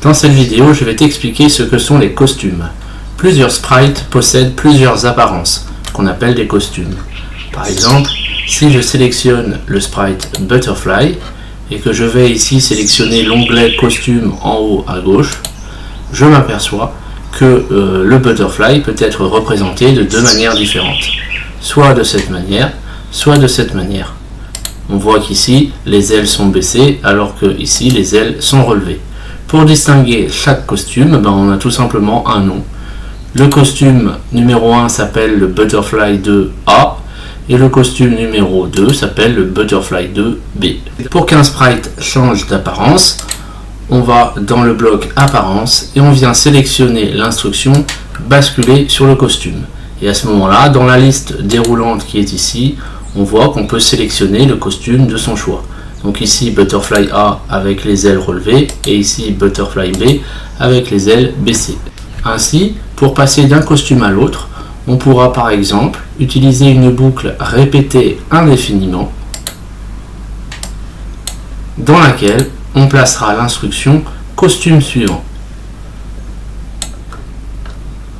Dans cette vidéo, je vais t'expliquer ce que sont les costumes. Plusieurs sprites possèdent plusieurs apparences, qu'on appelle des costumes. Par exemple, si je sélectionne le sprite Butterfly, et que je vais ici sélectionner l'onglet costume en haut à gauche, je m'aperçois que le Butterfly peut être représenté de deux manières différentes. Soit de cette manière, soit de cette manière. On voit qu'ici, les ailes sont baissées, alors que ici, les ailes sont relevées. Pour distinguer chaque costume, on a tout simplement un nom. Le costume numéro 1 s'appelle le Butterfly 2A et le costume numéro 2 s'appelle le Butterfly 2B. Pour qu'un sprite change d'apparence, on va dans le bloc apparence et on vient sélectionner l'instruction basculer sur le costume. Et à ce moment-là, dans la liste déroulante qui est ici, on voit qu'on peut sélectionner le costume de son choix. Donc ici Butterfly A avec les ailes relevées et ici Butterfly B avec les ailes baissées. Ainsi, pour passer d'un costume à l'autre, on pourra par exemple utiliser une boucle répétée indéfiniment dans laquelle on placera l'instruction costume suivant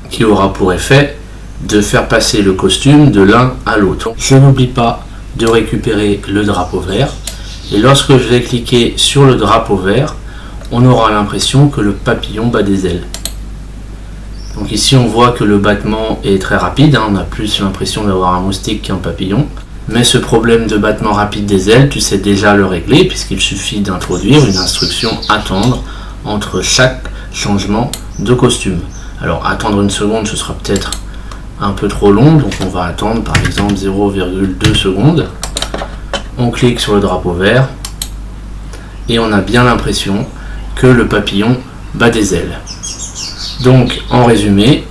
qui aura pour effet de faire passer le costume de l'un à l'autre. Je n'oublie pas de récupérer le drapeau vert. Et lorsque je vais cliquer sur le drapeau vert, on aura l'impression que le papillon bat des ailes. Donc ici on voit que le battement est très rapide, on a plus l'impression d'avoir un moustique qu'un papillon. Mais ce problème de battement rapide des ailes, tu sais déjà le régler puisqu'il suffit d'introduire une instruction attendre entre chaque changement de costume. Alors attendre une seconde, ce sera peut-être un peu trop long, donc on va attendre par exemple 0,2 secondes. On clique sur le drapeau vert et on a bien l'impression que le papillon bat des ailes. Donc en résumé,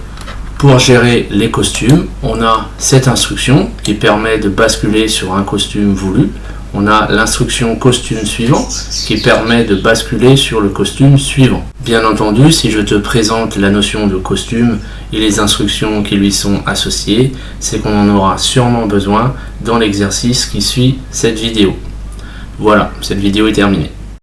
pour gérer les costumes, on a cette instruction qui permet de basculer sur un costume voulu. On a l'instruction costume suivant qui permet de basculer sur le costume suivant. Bien entendu, si je te présente la notion de costume et les instructions qui lui sont associées, c'est qu'on en aura sûrement besoin dans l'exercice qui suit cette vidéo. Voilà, cette vidéo est terminée.